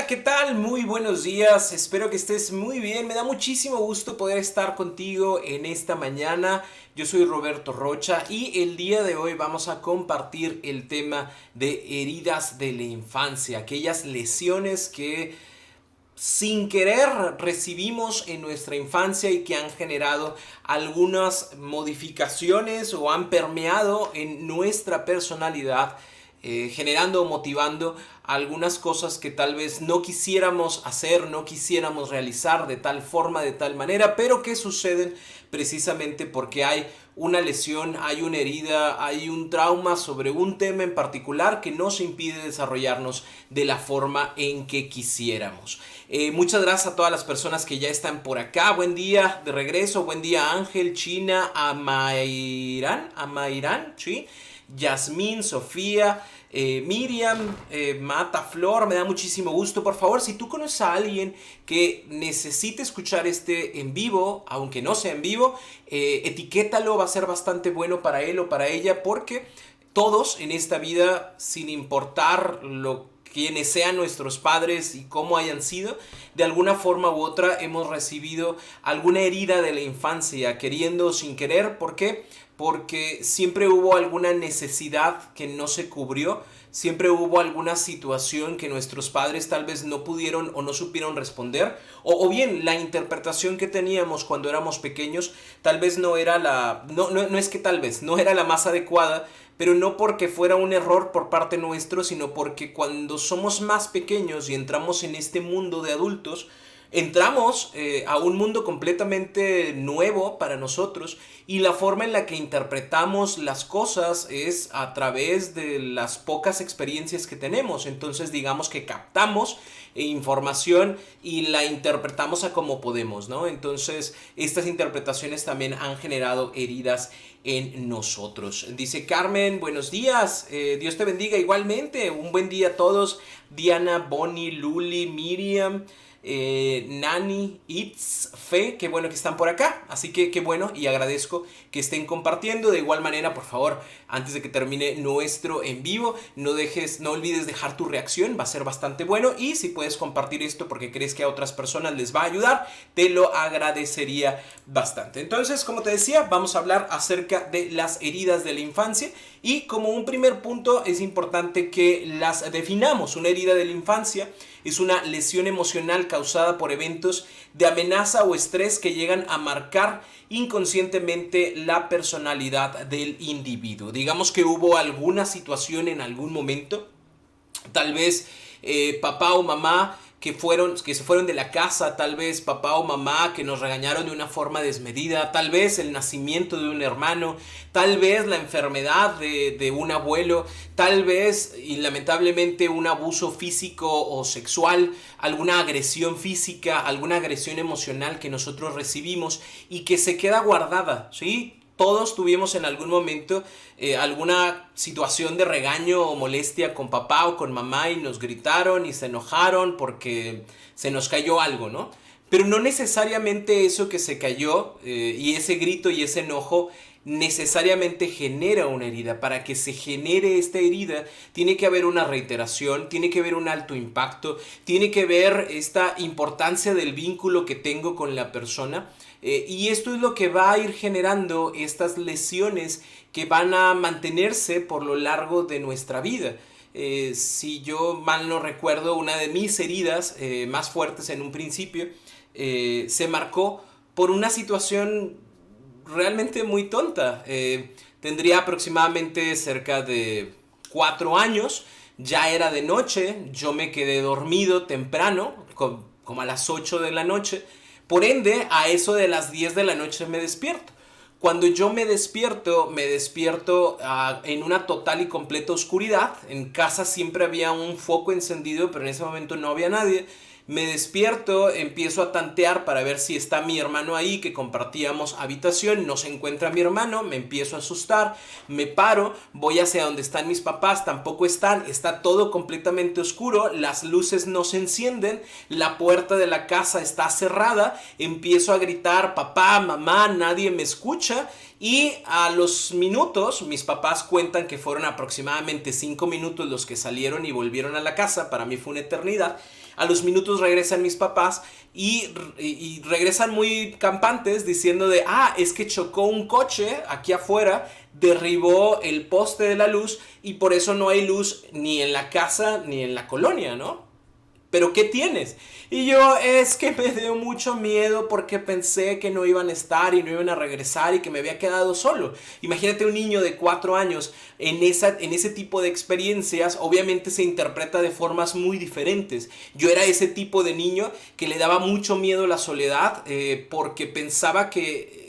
Hola, ¿qué tal? Muy buenos días, espero que estés muy bien. Me da muchísimo gusto poder estar contigo en esta mañana. Yo soy Roberto Rocha y el día de hoy vamos a compartir el tema de heridas de la infancia, aquellas lesiones que sin querer recibimos en nuestra infancia y que han generado algunas modificaciones o han permeado en nuestra personalidad, generando o motivando algunas cosas que tal vez no quisiéramos hacer, no quisiéramos realizar de tal forma, de tal manera, pero que suceden precisamente porque hay una lesión, hay una herida, hay un trauma sobre un tema en particular que nos impide desarrollarnos de la forma en que quisiéramos. Muchas gracias a todas las personas que ya están por acá. Buen día de regreso, buen día Ángel, China, Amairán, ¿sí? Yasmín, Sofía, Miriam, Mata, Flor, me da muchísimo gusto. Por favor, si tú conoces a alguien que necesite escuchar este en vivo, aunque no sea en vivo, etiquétalo, va a ser bastante bueno para él o para ella, porque todos en esta vida, sin importar quienes sean nuestros padres y cómo hayan sido, de alguna forma u otra hemos recibido alguna herida de la infancia, queriendo o sin querer. ¿Por qué? Porque siempre hubo alguna necesidad que no se cubrió, siempre hubo alguna situación que nuestros padres tal vez no pudieron o no supieron responder, o bien la interpretación que teníamos cuando éramos pequeños tal vez no era no es que tal vez no era la más adecuada, pero no porque fuera un error por parte nuestro, sino porque cuando somos más pequeños y entramos en este mundo de adultos, entramos a un mundo completamente nuevo para nosotros, y la forma en la que interpretamos las cosas es a través de las pocas experiencias que tenemos. Entonces digamos que captamos información y la interpretamos a como podemos, ¿no? Entonces estas interpretaciones también han generado heridas en nosotros. Dice Carmen, buenos días, Dios te bendiga igualmente, un buen día a todos. Diana, Bonnie, Luli, Miriam, Nani, It's, Fe, qué bueno que están por acá, así que qué bueno, y agradezco que estén compartiendo. De igual manera, por favor, antes de que termine nuestro en vivo, no olvides dejar tu reacción, va a ser bastante bueno, y si puedes compartir esto porque crees que a otras personas les va a ayudar, te lo agradecería bastante. Entonces, como te decía, vamos a hablar acerca de las heridas de la infancia, y como un primer punto es importante que las definamos. Una herida de la infancia es una lesión emocional causada por eventos de amenaza o estrés que llegan a marcar inconscientemente la personalidad del individuo. Digamos que hubo alguna situación en algún momento, tal vez papá o mamá que se fueron de la casa, tal vez papá o mamá que nos regañaron de una forma desmedida, tal vez el nacimiento de un hermano, tal vez la enfermedad de un abuelo, tal vez y lamentablemente un abuso físico o sexual, alguna agresión física, alguna agresión emocional que nosotros recibimos y que se queda guardada, ¿sí? Todos tuvimos en algún momento alguna situación de regaño o molestia con papá o con mamá, y nos gritaron y se enojaron porque se nos cayó algo, ¿no? Pero no necesariamente eso que se cayó y ese grito y ese enojo necesariamente genera una herida. Para que se genere esta herida tiene que haber una reiteración, tiene que haber un alto impacto, tiene que haber esta importancia del vínculo que tengo con la persona. Y esto es lo que va a ir generando estas lesiones que van a mantenerse por lo largo de nuestra vida. Si yo mal no recuerdo, una de mis heridas más fuertes en un principio se marcó por una situación realmente muy tonta. Tendría aproximadamente cerca de 4 años, ya era de noche, yo me quedé dormido temprano, como a las 8 de la noche. Por ende, a eso de las 10 de la noche me despierto. Cuando yo me despierto en una total y completa oscuridad. En casa siempre había un foco encendido, pero en ese momento no había nadie. Me despierto, empiezo a tantear para ver si está mi hermano ahí, que compartíamos habitación. No se encuentra mi hermano, me empiezo a asustar, me paro, voy hacia donde están mis papás, tampoco están, está todo completamente oscuro, las luces no se encienden, la puerta de la casa está cerrada, empiezo a gritar papá, mamá, nadie me escucha, Y a los minutos, mis papás cuentan que fueron aproximadamente 5 minutos los que salieron y volvieron a la casa. Para mí fue una eternidad. A los minutos regresan mis papás y regresan muy campantes diciendo de, es que chocó un coche aquí afuera, derribó el poste de la luz y por eso no hay luz ni en la casa ni en la colonia, ¿no? ¿Pero qué tienes? Y yo, es que me dio mucho miedo porque pensé que no iban a estar y no iban a regresar y que me había quedado solo. Imagínate un niño de 4 años en ese tipo de experiencias, obviamente se interpreta de formas muy diferentes. Yo era ese tipo de niño que le daba mucho miedo la soledad porque pensaba que...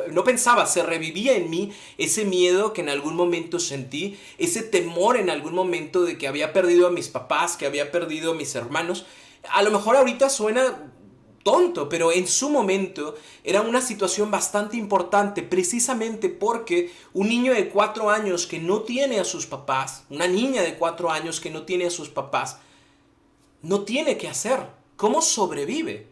No pensaba, se revivía en mí ese miedo que en algún momento sentí, ese temor en algún momento de que había perdido a mis papás, que había perdido a mis hermanos. A lo mejor ahorita suena tonto, pero en su momento era una situación bastante importante, precisamente porque un niño de 4 años que no tiene a sus papás, una niña de 4 años que no tiene a sus papás, no tiene qué hacer. ¿Cómo sobrevive?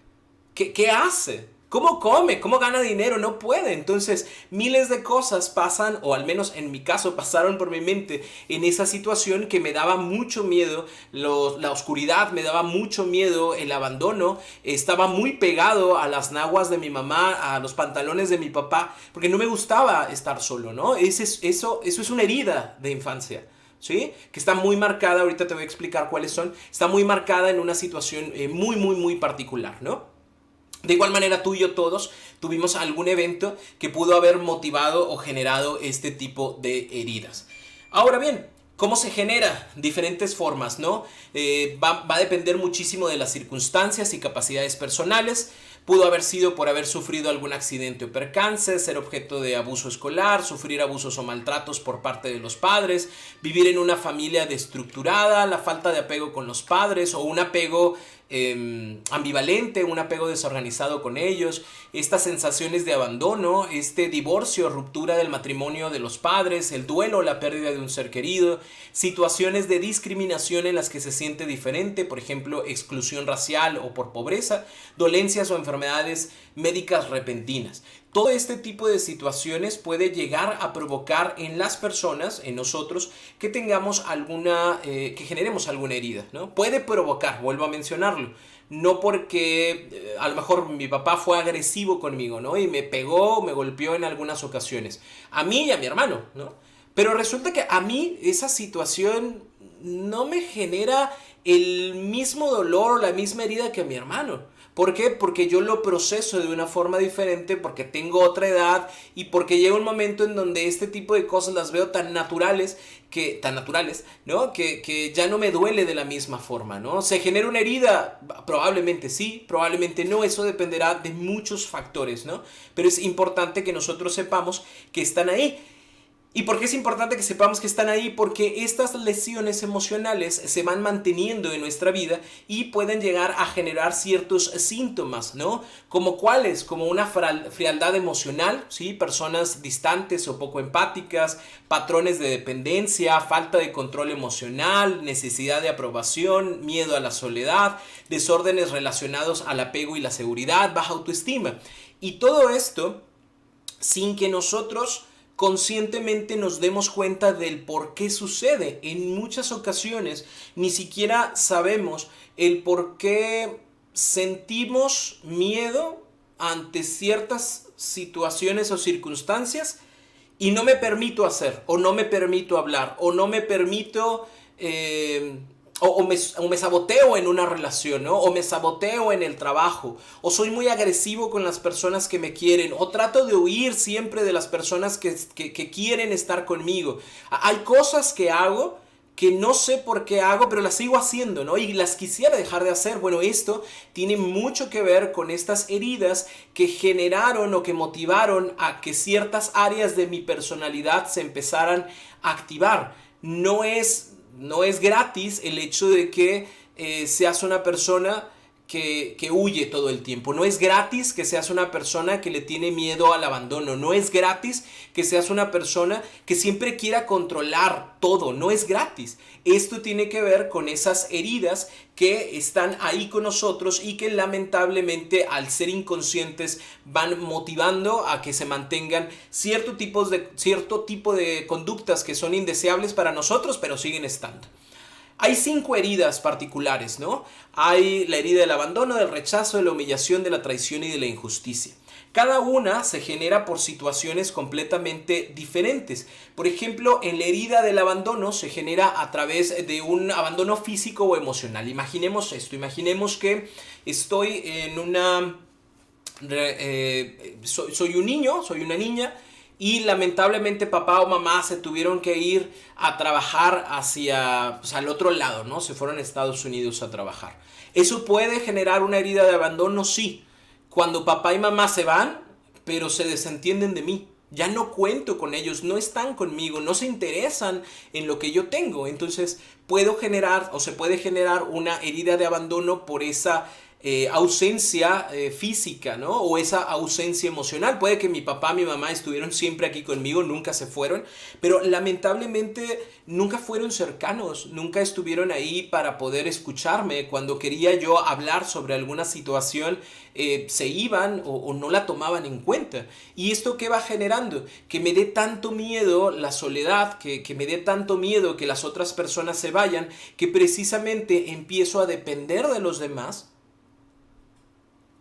¿Qué hace? ¿Cómo come? ¿Cómo gana dinero? No puede. Entonces, miles de cosas pasan, o al menos en mi caso pasaron por mi mente en esa situación que me daba mucho miedo, la oscuridad, me daba mucho miedo el abandono, estaba muy pegado a las naguas de mi mamá, a los pantalones de mi papá, porque no me gustaba estar solo, ¿no? Eso es una herida de infancia. ¿Sí? Que está muy marcada, ahorita te voy a explicar cuáles son, está muy marcada en una situación muy particular, ¿no? De igual manera tú y yo todos tuvimos algún evento que pudo haber motivado o generado este tipo de heridas. Ahora bien, ¿cómo se genera? Diferentes formas, ¿no? Va a depender muchísimo de las circunstancias y capacidades personales. Pudo haber sido por haber sufrido algún accidente o percance, ser objeto de abuso escolar, sufrir abusos o maltratos por parte de los padres, vivir en una familia destructurada, la falta de apego con los padres o un apego ambivalente, un apego desorganizado con ellos, estas sensaciones de abandono, este divorcio, ruptura del matrimonio de los padres, el duelo, la pérdida de un ser querido, situaciones de discriminación en las que se siente diferente, por ejemplo, exclusión racial o por pobreza, dolencias o enfermedades médicas repentinas. Todo este tipo de situaciones puede llegar a provocar en las personas, en nosotros, que tengamos que generemos alguna herida, ¿no? Puede provocar, vuelvo a mencionarlo, no porque a lo mejor mi papá fue agresivo conmigo, ¿no? Y me pegó, me golpeó en algunas ocasiones, a mí y a mi hermano, ¿no? Pero resulta que a mí esa situación no me genera el mismo dolor o la misma herida que a mi hermano. ¿Por qué? Porque yo lo proceso de una forma diferente, porque tengo otra edad y porque llega un momento en donde este tipo de cosas las veo tan naturales, ¿no? Que ya no me duele de la misma forma, ¿no? ¿Se genera una herida? Probablemente sí, probablemente no, eso dependerá de muchos factores, ¿no? Pero es importante que nosotros sepamos que están ahí. ¿Y por qué es importante que sepamos que están ahí? Porque estas lesiones emocionales se van manteniendo en nuestra vida y pueden llegar a generar ciertos síntomas, ¿no? ¿Como cuáles? Como una frialdad emocional, ¿sí? Personas distantes o poco empáticas, patrones de dependencia, falta de control emocional, necesidad de aprobación, miedo a la soledad, desórdenes relacionados al apego y la seguridad, baja autoestima. Y todo esto sin que nosotros conscientemente nos demos cuenta del por qué sucede. En muchas ocasiones ni siquiera sabemos el por qué sentimos miedo ante ciertas situaciones o circunstancias y no me permito hacer, o no me permito hablar, o no me permito... O me saboteo en una relación, ¿no? O me saboteo en el trabajo, o soy muy agresivo con las personas que me quieren, o trato de huir siempre de las personas que quieren estar conmigo. Hay cosas que hago que no sé por qué hago, pero las sigo haciendo, ¿no? Y las quisiera dejar de hacer. Bueno, esto tiene mucho que ver con estas heridas que generaron o que motivaron a que ciertas áreas de mi personalidad se empezaran a activar. No es gratis el hecho de que seas una persona que huye todo el tiempo. No es gratis que seas una persona que le tiene miedo al abandono. No es gratis que seas una persona que siempre quiera controlar todo. No es gratis. Esto tiene que ver con esas heridas que están ahí con nosotros y que lamentablemente al ser inconscientes van motivando a que se mantengan cierto tipo de conductas que son indeseables para nosotros, pero siguen estando. Hay 5 heridas particulares, ¿no? Hay la herida del abandono, del rechazo, de la humillación, de la traición y de la injusticia. Cada una se genera por situaciones completamente diferentes. Por ejemplo, en la herida del abandono se genera a través de un abandono físico o emocional. Imaginemos esto, imaginemos que estoy en una... soy un niño, soy una niña, y lamentablemente papá o mamá se tuvieron que ir a trabajar hacia, pues, al otro lado, ¿no? Se fueron a Estados Unidos a trabajar. ¿Eso puede generar una herida de abandono? Sí. Cuando papá y mamá se van, pero se desentienden de mí. Ya no cuento con ellos, no están conmigo, no se interesan en lo que yo tengo. Entonces puedo generar o se puede generar una herida de abandono por esa ausencia física, ¿no? O esa ausencia emocional. Puede que mi papá, mi mamá estuvieron siempre aquí conmigo, nunca se fueron, pero lamentablemente nunca fueron cercanos, nunca estuvieron ahí para poder escucharme. Cuando quería yo hablar sobre alguna situación, se iban o no la tomaban en cuenta. ¿Y esto qué va generando? Que me dé tanto miedo la soledad, que me dé tanto miedo que las otras personas se vayan, que precisamente empiezo a depender de los demás,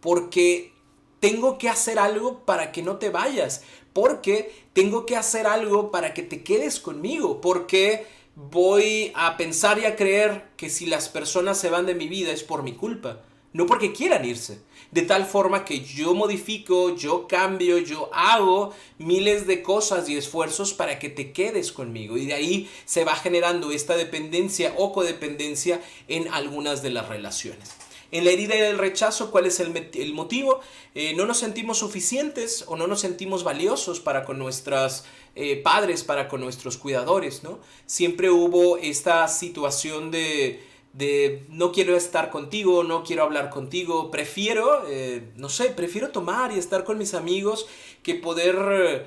porque tengo que hacer algo para que no te vayas, porque tengo que hacer algo para que te quedes conmigo, porque voy a pensar y a creer que si las personas se van de mi vida es por mi culpa, no porque quieran irse. De tal forma que yo modifico, yo cambio, yo hago miles de cosas y esfuerzos para que te quedes conmigo. Y de ahí se va generando esta dependencia o codependencia en algunas de las relaciones. En la herida del rechazo, ¿cuál es el motivo? No nos sentimos suficientes o no nos sentimos valiosos para con nuestros padres, para con nuestros cuidadores, ¿no? Siempre hubo esta situación de no quiero estar contigo, no quiero hablar contigo, prefiero tomar y estar con mis amigos que poder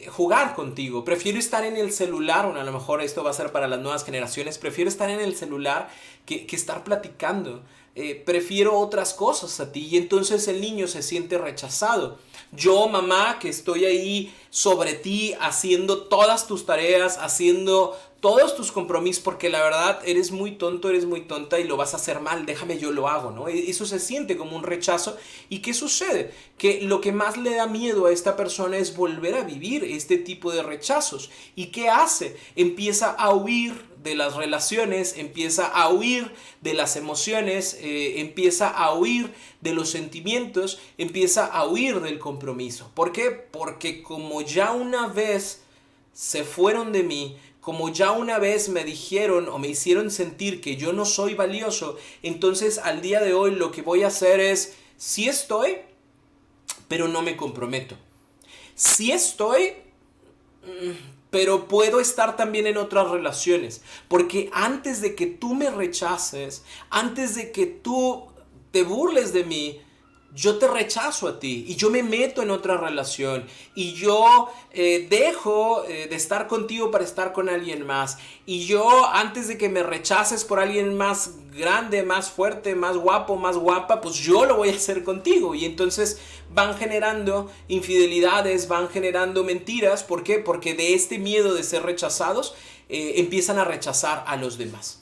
jugar contigo. Prefiero estar en el celular, a lo mejor esto va a ser para las nuevas generaciones, prefiero estar en el celular que estar platicando. Prefiero otras cosas a ti, y entonces el niño se siente rechazado. Yo, mamá, que estoy ahí sobre ti haciendo todas tus tareas, haciendo todos tus compromisos, porque la verdad eres muy tonto, eres muy tonta y lo vas a hacer mal, déjame yo lo hago, ¿no? Eso se siente como un rechazo. ¿Y qué sucede? Que lo que más le da miedo a esta persona es volver a vivir este tipo de rechazos. ¿Y qué hace? Empieza a huir de las relaciones, empieza a huir de las emociones, empieza a huir de los sentimientos, empieza a huir del compromiso. ¿Por qué? Porque como ya una vez se fueron de mí, como ya una vez me dijeron o me hicieron sentir que yo no soy valioso, entonces al día de hoy lo que voy a hacer es, sí estoy, pero no me comprometo. Sí estoy, pero puedo estar también en otras relaciones. Porque antes de que tú me rechaces, antes de que tú te burles de mí, yo te rechazo a ti y yo me meto en otra relación y yo dejo de estar contigo para estar con alguien más, y yo antes de que me rechaces por alguien más grande, más fuerte, más guapo, más guapa, pues yo lo voy a hacer contigo. Y entonces van generando infidelidades, van generando mentiras. ¿Por qué? Porque de este miedo de ser rechazados empiezan a rechazar a los demás.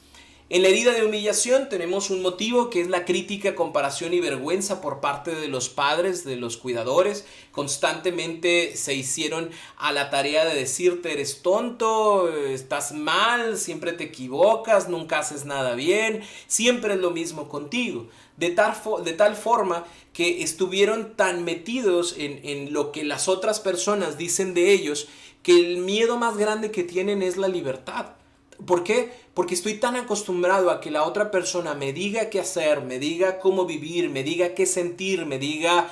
En la herida de humillación tenemos un motivo que es la crítica, comparación y vergüenza por parte de los padres, de los cuidadores. Constantemente se hicieron a la tarea de decirte eres tonto, estás mal, siempre te equivocas, nunca haces nada bien, siempre es lo mismo contigo. De tal forma que estuvieron tan metidos en lo que las otras personas dicen de ellos, que el miedo más grande que tienen es la libertad. ¿Por qué? Porque estoy tan acostumbrado a que la otra persona me diga qué hacer, me diga cómo vivir, me diga qué sentir, me diga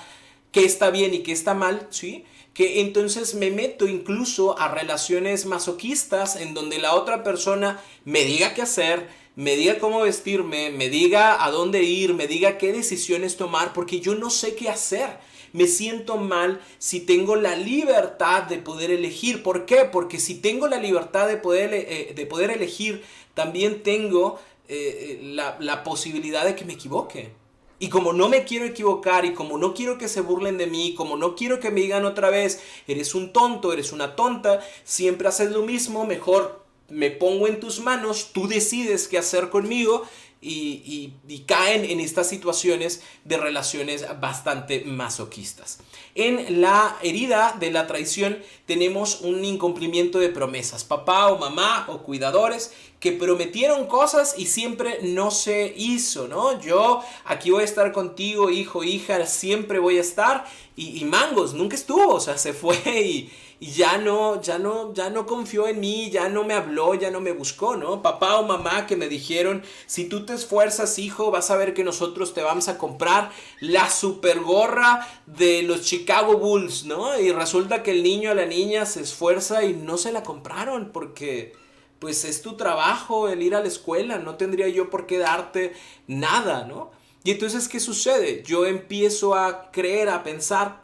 qué está bien y qué está mal, ¿sí? Que entonces me meto incluso a relaciones masoquistas en donde la otra persona me diga qué hacer, me diga cómo vestirme, me diga a dónde ir, me diga qué decisiones tomar, porque yo no sé qué hacer. Me siento mal si tengo la libertad de poder elegir. ¿Por qué? Porque si tengo la libertad de poder elegir, también tengo la posibilidad de que me equivoque. Y como no me quiero equivocar y como no quiero que se burlen de mí, como no quiero que me digan otra vez, eres un tonto, eres una tonta, siempre haces lo mismo, mejor me pongo en tus manos, tú decides qué hacer conmigo y caen en estas situaciones de relaciones bastante masoquistas. En la herida de la traición tenemos un incumplimiento de promesas. Papá o mamá o cuidadores que prometieron cosas y siempre no se hizo, ¿no? Yo aquí voy a estar contigo, hijo, hija, siempre voy a estar y mangos, nunca estuvo, o sea, se fue y ya no confió en mí, ya no me habló, ya no me buscó, ¿no? Papá o mamá que me dijeron, si tú te esfuerzas, hijo, vas a ver que nosotros te vamos a comprar la super gorra de los Chicago Bulls, ¿no? Y resulta que el niño o la niña se esfuerza y no se la compraron porque pues es tu trabajo el ir a la escuela, no tendría yo por qué darte nada, ¿no? Y entonces, ¿qué sucede? Yo empiezo a creer, a pensar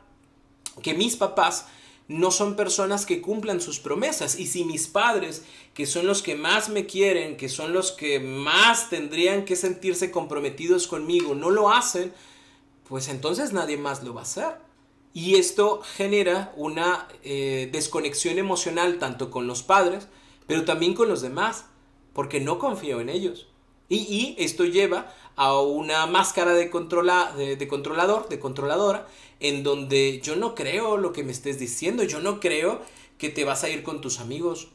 que mis papás no son personas que cumplan sus promesas. Y si mis padres, que son los que más me quieren, que son los que más tendrían que sentirse comprometidos conmigo, no lo hacen, pues entonces nadie más lo va a hacer. Y esto genera una desconexión emocional tanto con los padres, pero también con los demás, porque no confío en ellos. Y esto lleva a una máscara de controlador, de controladora, en donde yo no creo lo que me estés diciendo, yo no creo que te vas a ir con tus amigos.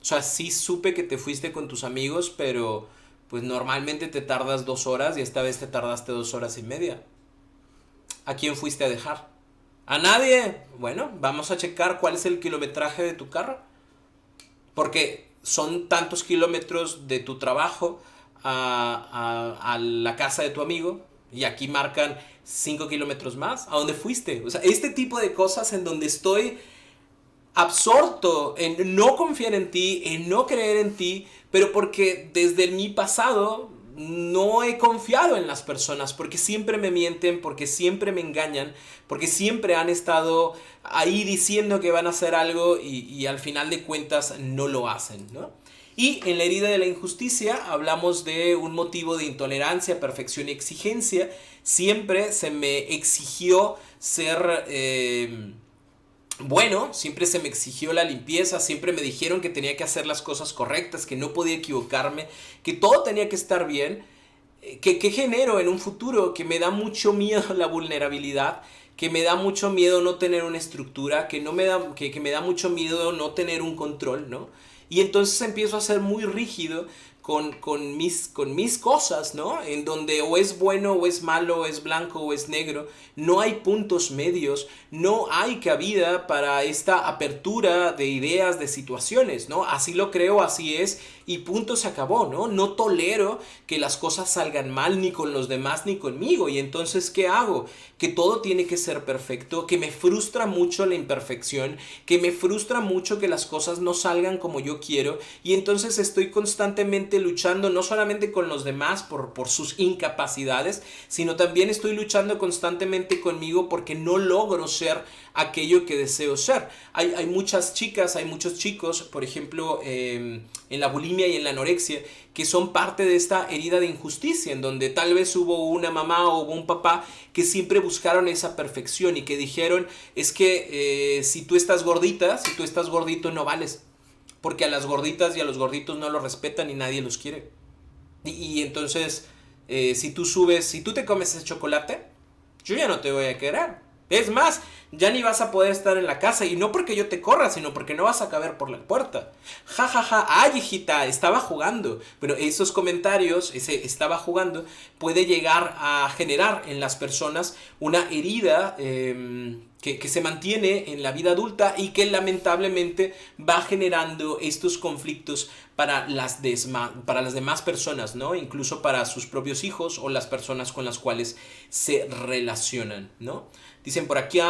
O sea, sí supe que te fuiste con tus amigos, pero pues normalmente te tardas 2 horas y esta vez te tardaste 2 horas y media. ¿A quién fuiste a dejar? ¿A nadie? Bueno, vamos a checar cuál es el kilometraje de tu carro. Porque son tantos kilómetros de tu trabajo a la casa de tu amigo y aquí marcan 5 kilómetros más. ¿A dónde fuiste? O sea, este tipo de cosas en donde estoy absorto en no confiar en ti, en no creer en ti, pero porque desde mi pasado no he confiado en las personas, porque siempre me mienten, porque siempre me engañan, porque siempre han estado ahí diciendo que van a hacer algo y al final de cuentas no lo hacen, ¿no? Y en la herida de la injusticia hablamos de un motivo de intolerancia, perfección y exigencia. Siempre se me exigió ser bueno, siempre se me exigió la limpieza, siempre me dijeron que tenía que hacer las cosas correctas, que no podía equivocarme, que todo tenía que estar bien. ¿Qué genero en un futuro? Que me da mucho miedo la vulnerabilidad, que me da mucho miedo no tener una estructura, que me da mucho miedo no tener un control, ¿no? Y entonces empiezo a ser muy rígido con mis cosas, ¿no? En donde o es bueno o es malo, o es blanco o es negro. No hay puntos medios, no hay cabida para esta apertura de ideas, de situaciones, ¿no? Así lo creo, así es y punto, se acabó, ¿no? No tolero que las cosas salgan mal ni con los demás ni conmigo. Y entonces, ¿qué hago? Que todo tiene que ser perfecto, que me frustra mucho la imperfección, que me frustra mucho que las cosas no salgan como yo quiero y entonces estoy constantemente luchando no solamente con los demás por sus incapacidades, sino también estoy luchando constantemente conmigo porque no logro ser aquello que deseo ser. Hay muchas chicas, hay muchos chicos, por ejemplo, en la bulimia y en la anorexia, que son parte de esta herida de injusticia, en donde tal vez hubo una mamá o hubo un papá que siempre buscaron esa perfección y que dijeron, es que si tú estás gordita, si tú estás gordito no vales, porque a las gorditas y a los gorditos no los respetan y nadie los quiere. Y entonces, si tú te comes ese chocolate, yo ya no te voy a querer. Es más, ya ni vas a poder estar en la casa y no porque yo te corra, sino porque no vas a caber por la puerta. Ja, ja, ja, ay, hijita, estaba jugando. Bueno, esos comentarios, ese estaba jugando, puede llegar a generar en las personas una herida que se mantiene en la vida adulta y que lamentablemente va generando estos conflictos para las demás personas, ¿no? Incluso para sus propios hijos o las personas con las cuales se relacionan, ¿no? Dicen por aquí,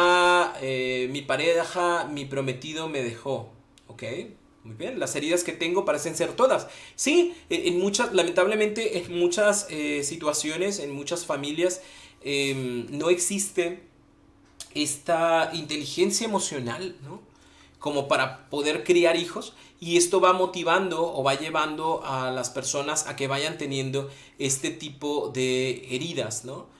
mi pareja, mi prometido me dejó, ¿ok? Muy bien, las heridas que tengo parecen ser todas. Sí, lamentablemente, en muchas situaciones, en muchas familias, no existe esta inteligencia emocional, ¿no? Como para poder criar hijos, y esto va motivando o va llevando a las personas a que vayan teniendo este tipo de heridas, ¿no?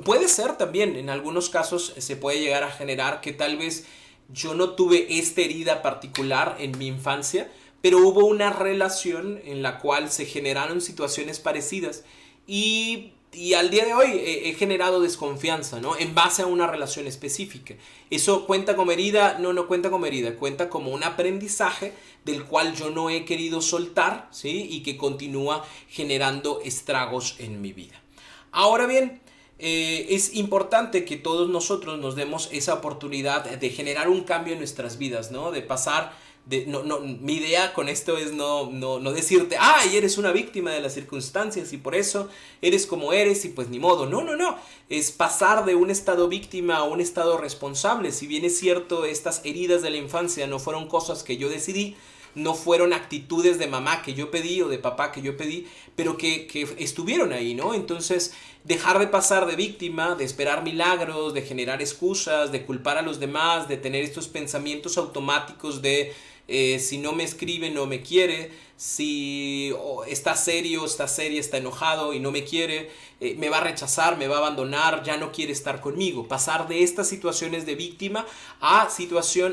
Puede ser también, en algunos casos se puede llegar a generar que tal vez yo no tuve esta herida particular en mi infancia, pero hubo una relación en la cual se generaron situaciones parecidas y al día de hoy he generado desconfianza, ¿no? En base a una relación específica. ¿Eso cuenta como herida? No, no cuenta como herida. Cuenta como un aprendizaje del cual yo no he querido soltar, ¿sí? Y que continúa generando estragos en mi vida. Ahora bien, es importante que todos nosotros nos demos esa oportunidad de generar un cambio en nuestras vidas, ¿no? De pasar mi idea con esto es no decirte, ay, eres una víctima de las circunstancias y por eso eres como eres y pues ni modo. No, no, no. Es pasar de un estado víctima a un estado responsable. Si bien es cierto, estas heridas de la infancia no fueron cosas que yo decidí, no fueron actitudes de mamá que yo pedí o de papá que yo pedí, pero que estuvieron ahí, ¿no? Entonces, dejar de pasar de víctima, de esperar milagros, de generar excusas, de culpar a los demás, de tener estos pensamientos automáticos de si no me escribe no me quiere, si está serio, está seria, está enojado y no me quiere, me va a rechazar, me va a abandonar, ya no quiere estar conmigo. Pasar de estas situaciones de víctima a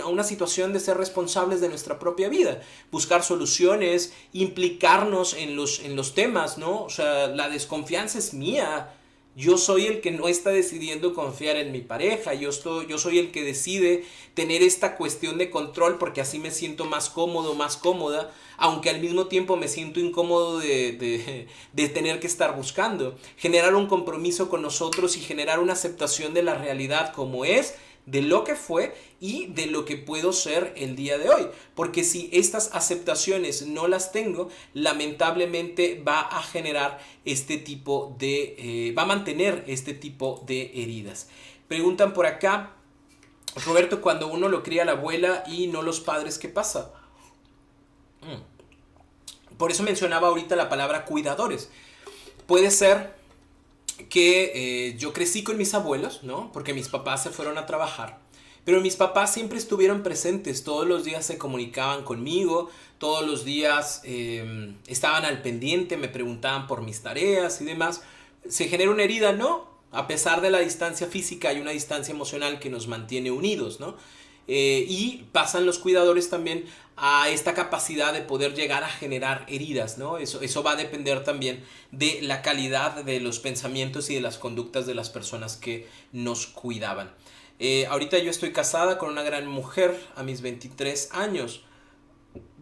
una situación de ser responsables de nuestra propia vida, buscar soluciones, implicarnos en los temas, ¿no? O sea, la desconfianza es mía. Yo soy el que no está decidiendo confiar en mi pareja, yo soy el que decide tener esta cuestión de control porque así me siento más cómodo, más cómoda, aunque al mismo tiempo me siento incómodo de tener que estar buscando. Generar un compromiso con nosotros y generar una aceptación de la realidad como es, de lo que fue y de lo que puedo ser el día de hoy. Porque si estas aceptaciones no las tengo, lamentablemente va a generar va a mantener este tipo de heridas. Preguntan por acá, Roberto, cuando uno lo cría la abuela y no los padres, ¿qué pasa? Por eso mencionaba ahorita la palabra cuidadores. Puede ser que yo crecí con mis abuelos, ¿no? Porque mis papás se fueron a trabajar. Pero mis papás siempre estuvieron presentes, todos los días se comunicaban conmigo, todos los días estaban al pendiente, me preguntaban por mis tareas y demás. ¿Se genera una herida? No. A pesar de la distancia física hay una distancia emocional que nos mantiene unidos, ¿no? Y pasan los cuidadores también a esta capacidad de poder llegar a generar heridas, ¿no? Eso va a depender también de la calidad de los pensamientos y de las conductas de las personas que nos cuidaban. Ahorita yo estoy casada con una gran mujer a mis 23 años.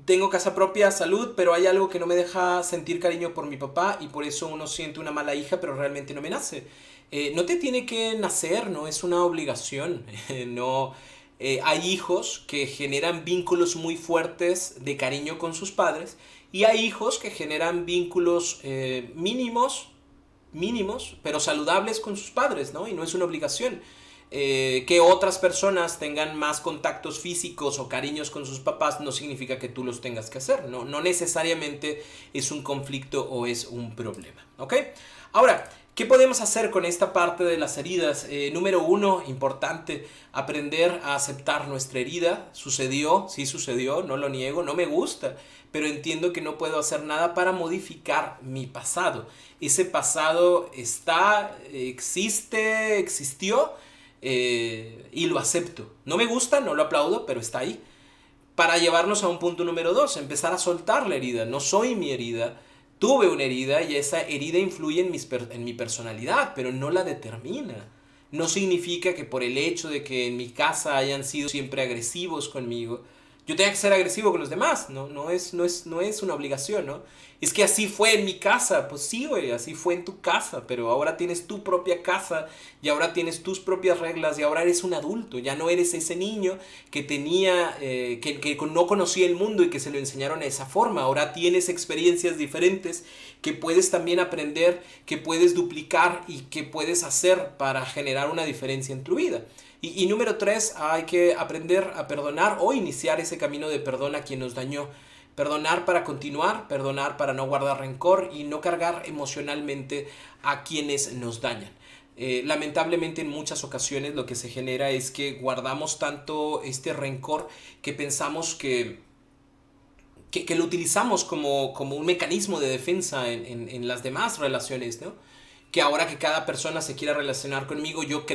Tengo casa propia, salud, pero hay algo que no me deja sentir cariño por mi papá y por eso uno siente una mala hija, pero realmente no me nace. No te tiene que nacer, no es una obligación, no... Hay hijos que generan vínculos muy fuertes de cariño con sus padres y hay hijos que generan vínculos mínimos, pero saludables con sus padres, ¿no? Y no es una obligación. Que otras personas tengan más contactos físicos o cariños con sus papás no significa que tú los tengas que hacer, no necesariamente es un conflicto o es un problema, ¿ok? Ahora, ¿qué podemos hacer con esta parte de las heridas? Número uno, importante, aprender a aceptar nuestra herida. Sucedió, sí sucedió, no lo niego, no me gusta, pero entiendo que no puedo hacer nada para modificar mi pasado. Ese pasado existió, y lo acepto. No me gusta, no lo aplaudo, pero está ahí. Para llevarnos a un punto número dos, empezar a soltar la herida. No soy mi herida. Tuve una herida y esa herida influye en mi personalidad, pero no la determina. No significa que por el hecho de que en mi casa hayan sido siempre agresivos conmigo, yo tenga que ser agresivo con los demás. No es una obligación, ¿no? Es que así fue en mi casa. Pues sí, güey, así fue en tu casa, pero ahora tienes tu propia casa y ahora tienes tus propias reglas y ahora eres un adulto. Ya no eres ese niño que tenía, que no conocía el mundo y que se lo enseñaron de esa forma. Ahora tienes experiencias diferentes que puedes también aprender, que puedes duplicar y que puedes hacer para generar una diferencia en tu vida. Y número tres, hay que aprender a perdonar o iniciar ese camino de perdón a quien nos dañó. Perdonar para continuar, perdonar para no guardar rencor y no cargar emocionalmente a quienes nos dañan. Lamentablemente en muchas ocasiones lo que se genera es que guardamos tanto este rencor que pensamos que lo utilizamos como un mecanismo de defensa en las demás relaciones, ¿no? Que ahora que cada persona se quiera relacionar conmigo, yo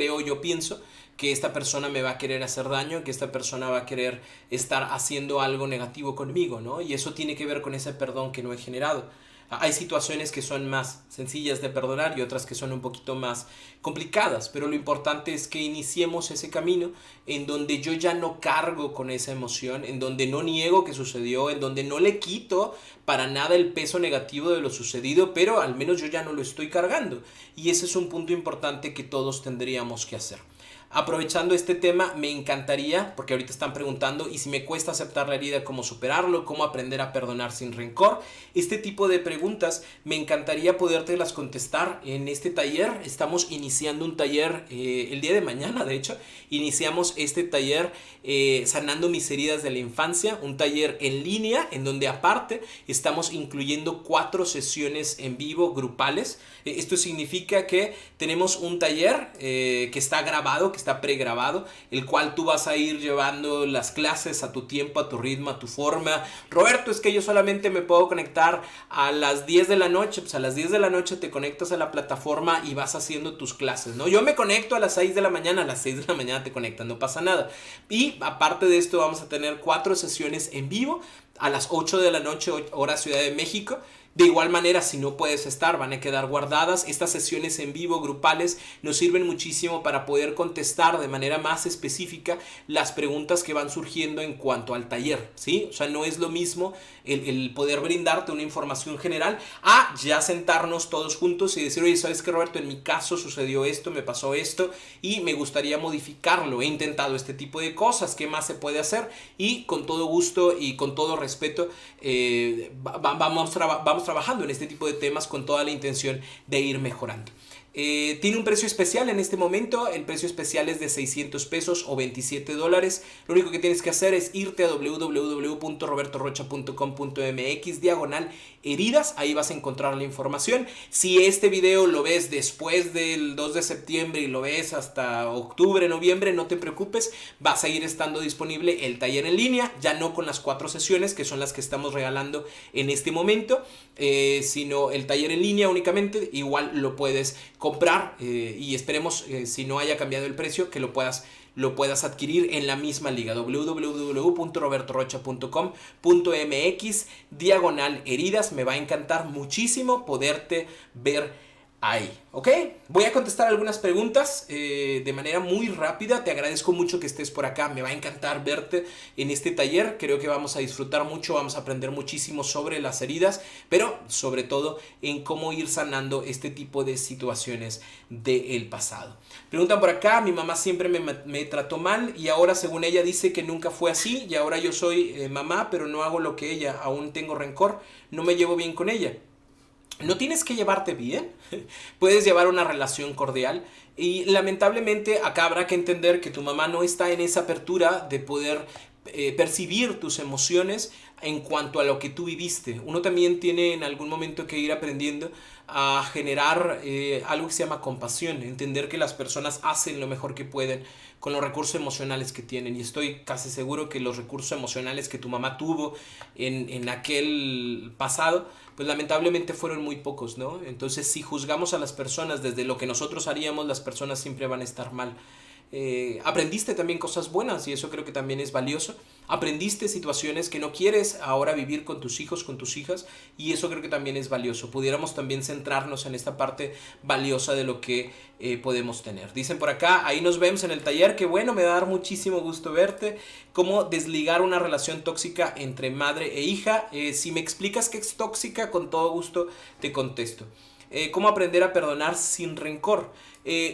pienso que esta persona me va a querer hacer daño, que esta persona va a querer estar haciendo algo negativo conmigo, ¿no? Y eso tiene que ver con ese perdón que no he generado. Hay situaciones que son más sencillas de perdonar y otras que son un poquito más complicadas, pero lo importante es que iniciemos ese camino en donde yo ya no cargo con esa emoción, en donde no niego que sucedió, en donde no le quito para nada el peso negativo de lo sucedido, pero al menos yo ya no lo estoy cargando. Y ese es un punto importante que todos tendríamos que hacer. Aprovechando este tema, me encantaría, porque ahorita están preguntando, y si me cuesta aceptar la herida, ¿cómo superarlo? ¿Cómo aprender a perdonar sin rencor? Este tipo de preguntas me encantaría podértelas contestar en este taller. Estamos iniciando un taller el día de mañana, de hecho. Iniciamos este taller Sanando mis heridas de la infancia, un taller en línea en donde aparte estamos incluyendo 4 sesiones en vivo grupales. Esto significa que tenemos un taller que está grabado, que está pregrabado, el cual tú vas a ir llevando las clases a tu tiempo, a tu ritmo, a tu forma. Roberto, es que yo solamente me puedo conectar a las 10 de la noche. Pues a las 10 de la noche te conectas a la plataforma y vas haciendo tus clases, ¿no? Yo me conecto a las 6 de la mañana, a las 6 de la mañana te conectas, no pasa nada. Y aparte de esto vamos a tener 4 sesiones en vivo a las 8 de la noche, hora Ciudad de México. De igual manera, si no puedes estar, van a quedar guardadas. Estas sesiones en vivo grupales nos sirven muchísimo para poder contestar de manera más específica las preguntas que van surgiendo en cuanto al taller, ¿sí? O sea, no es lo mismo el poder brindarte una información general a ya sentarnos todos juntos y decir, oye, ¿sabes qué, Roberto? En mi caso sucedió esto, me pasó esto y me gustaría modificarlo. He intentado este tipo de cosas, ¿qué más se puede hacer? Y con todo gusto y con todo respeto vamos trabajando en este tipo de temas con toda la intención de ir mejorando. Tiene un precio especial en este momento. El precio especial es de 600 pesos o $27. Lo único que tienes que hacer es irte a www.robertorocha.com.mx/heridas. Ahí vas a encontrar la información. Si este video lo ves después del 2 de septiembre y lo ves hasta octubre, noviembre, no te preocupes. Va a seguir estando disponible el taller en línea, ya no con las 4 sesiones que son las que estamos regalando en este momento, sino el taller en línea únicamente. Igual lo puedes comprar y esperemos, si no haya cambiado el precio, que lo puedas adquirir en la misma liga. www.robertorocha.com.mx/heridas. Me va a encantar muchísimo poderte ver ahí, ¿ok? Voy a contestar algunas preguntas de manera muy rápida. Te agradezco mucho que estés por acá. Me va a encantar verte en este taller. Creo que vamos a disfrutar mucho, vamos a aprender muchísimo sobre las heridas, pero sobre todo en cómo ir sanando este tipo de situaciones del pasado. Preguntan por acá, mi mamá siempre me trató mal y ahora según ella dice que nunca fue así y ahora yo soy mamá, pero no hago lo que ella, aún tengo rencor, no me llevo bien con ella. No tienes que llevarte bien, puedes llevar una relación cordial y lamentablemente acá habrá que entender que tu mamá no está en esa apertura de poder percibir tus emociones en cuanto a lo que tú viviste. Uno también tiene en algún momento que ir aprendiendo a generar algo que se llama compasión, entender que las personas hacen lo mejor que pueden con los recursos emocionales que tienen y estoy casi seguro que los recursos emocionales que tu mamá tuvo en aquel pasado pues lamentablemente fueron muy pocos, ¿no? Entonces si juzgamos a las personas desde lo que nosotros haríamos, las personas siempre van a estar mal. Aprendiste también cosas buenas y eso creo que también es valioso. Aprendiste situaciones que no quieres ahora vivir con tus hijos, con tus hijas, y eso creo que también es valioso. Pudiéramos también centrarnos en esta parte valiosa de lo que podemos tener. Dicen por acá, ahí nos vemos en el taller, que bueno, me va a dar muchísimo gusto verte. Cómo desligar una relación tóxica entre madre e hija. Si me explicas qué es tóxica, con todo gusto te contesto. Cómo aprender a perdonar sin rencor.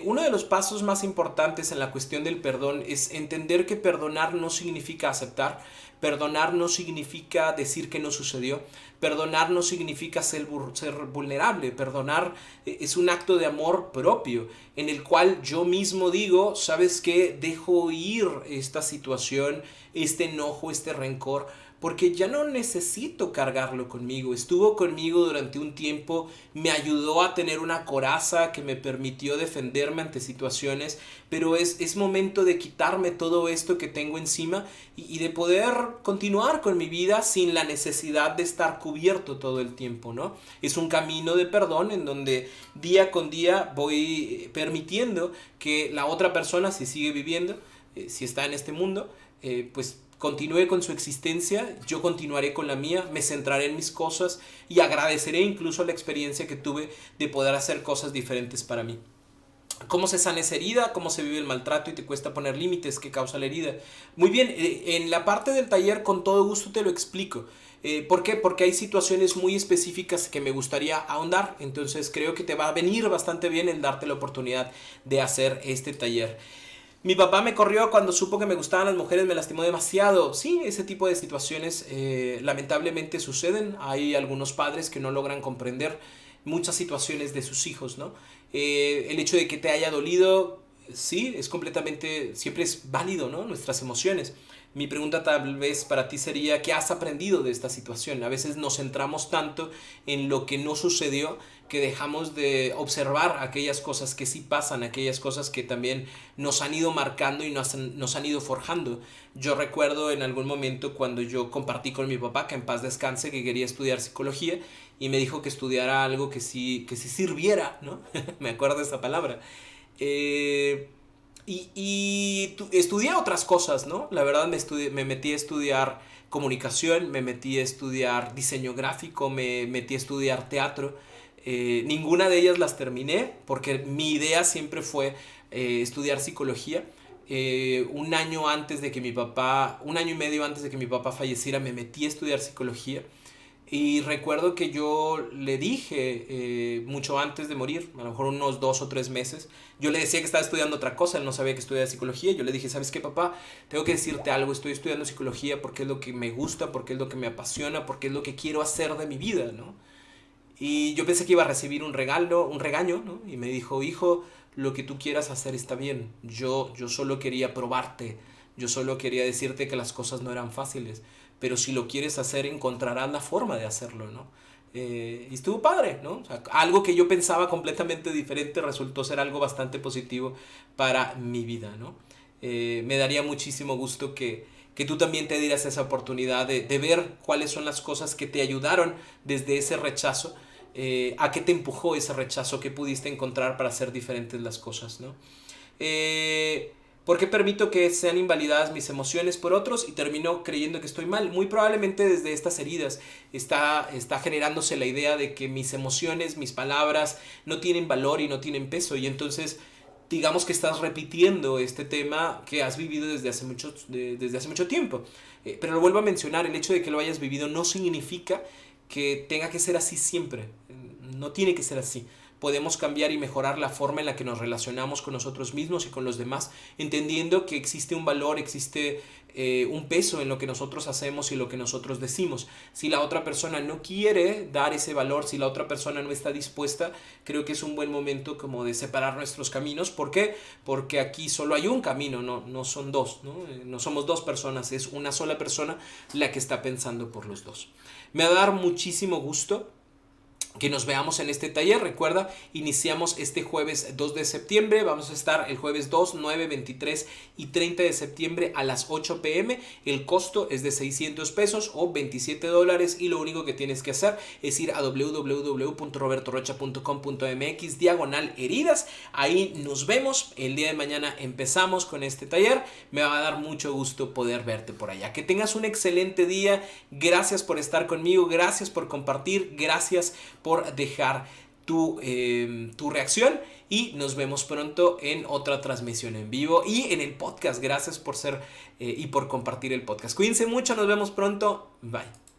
Uno de los pasos más importantes en la cuestión del perdón es entender que perdonar no significa aceptar, perdonar no significa decir que no sucedió, perdonar no significa ser vulnerable, perdonar es un acto de amor propio en el cual yo mismo digo, ¿sabes qué? Dejo ir esta situación, este enojo, este rencor, porque ya no necesito cargarlo conmigo. Estuvo conmigo durante un tiempo, me ayudó a tener una coraza que me permitió defenderme ante situaciones, pero es momento de quitarme todo esto que tengo encima y de poder continuar con mi vida sin la necesidad de estar cubierto todo el tiempo, ¿no? Es un camino de perdón en donde día con día voy permitiendo que la otra persona, si sigue viviendo, si está en este mundo, pues continúe con su existencia, yo continuaré con la mía, me centraré en mis cosas y agradeceré incluso la experiencia que tuve de poder hacer cosas diferentes para mí. ¿Cómo se sana esa herida? ¿Cómo se vive el maltrato y te cuesta poner límites? ¿Qué causa la herida? Muy bien, en la parte del taller con todo gusto te lo explico. ¿Por qué? Porque hay situaciones muy específicas que me gustaría ahondar, entonces creo que te va a venir bastante bien el darte la oportunidad de hacer este taller. Mi papá me corrió cuando supo que me gustaban las mujeres, me lastimó demasiado. Sí, ese tipo de situaciones lamentablemente suceden. Hay algunos padres que no logran comprender muchas situaciones de sus hijos, ¿no? El hecho de que te haya dolido, sí, es completamente, siempre es válido, ¿no? Nuestras emociones. Mi pregunta tal vez para ti sería, ¿qué has aprendido de esta situación? A veces nos centramos tanto en lo que no sucedió que dejamos de observar aquellas cosas que sí pasan, aquellas cosas que también nos han ido marcando y nos han ido forjando. Yo recuerdo en algún momento cuando yo compartí con mi papá, que en paz descanse, que quería estudiar psicología y me dijo que estudiara algo que sí sirviera, ¿no? Me acuerdo de esa palabra. Estudié otras cosas, ¿no? La verdad me metí a estudiar comunicación, me metí a estudiar diseño gráfico, me metí a estudiar teatro. Ninguna de ellas las terminé porque mi idea siempre fue estudiar psicología. Un año y medio antes de que mi papá falleciera, me metí a estudiar psicología. Y recuerdo que yo le dije mucho antes de morir, a lo mejor unos 2 o 3 meses, yo le decía que estaba estudiando otra cosa, él no sabía que estudiaba psicología. Yo le dije, ¿sabes qué, papá? Tengo que decirte algo, estoy estudiando psicología porque es lo que me gusta, porque es lo que me apasiona, porque es lo que quiero hacer de mi vida, ¿no? Y yo pensé que iba a recibir un regaño, ¿no? Y me dijo, hijo, lo que tú quieras hacer está bien. Yo solo quería probarte. Yo solo quería decirte que las cosas no eran fáciles. Pero si lo quieres hacer, encontrarás la forma de hacerlo, ¿no? Y estuvo padre, ¿no? O sea, algo que yo pensaba completamente diferente resultó ser algo bastante positivo para mi vida, ¿no? Me daría muchísimo gusto que tú también te dieras esa oportunidad de ver cuáles son las cosas que te ayudaron desde ese rechazo, a qué te empujó ese rechazo, qué pudiste encontrar para hacer diferentes las cosas, ¿no? ¿Por qué permito que sean invalidadas mis emociones por otros y termino creyendo que estoy mal? Muy probablemente desde estas heridas está generándose la idea de que mis emociones, mis palabras no tienen valor y no tienen peso, y entonces digamos que estás repitiendo este tema que has vivido desde hace mucho tiempo. Pero lo vuelvo a mencionar, el hecho de que lo hayas vivido no significa que tenga que ser así siempre. No tiene que ser así. Podemos cambiar y mejorar la forma en la que nos relacionamos con nosotros mismos y con los demás, entendiendo que existe un valor, existe un peso en lo que nosotros hacemos y lo que nosotros decimos. Si la otra persona no quiere dar ese valor, si la otra persona no está dispuesta, creo que es un buen momento como de separar nuestros caminos. ¿Por qué? Porque aquí solo hay un camino, no son dos, ¿no? No somos dos personas, es una sola persona la que está pensando por los dos. Me va a dar muchísimo gusto que nos veamos en este taller. Recuerda, iniciamos este jueves 2 de septiembre. Vamos a estar el jueves 2, 9, 23 y 30 de septiembre a las 8 p.m. El costo es de $600 o $27 y lo único que tienes que hacer es ir a www.robertorocha.com.mx/heridas. Ahí nos vemos. El día de mañana empezamos con este taller. Me va a dar mucho gusto poder verte por allá. Que tengas un excelente día. Gracias por estar conmigo. Gracias por compartir. Gracias por dejar tu reacción y nos vemos pronto en otra transmisión en vivo y en el podcast. Gracias por ser y por compartir el podcast. Cuídense mucho, nos vemos pronto. Bye.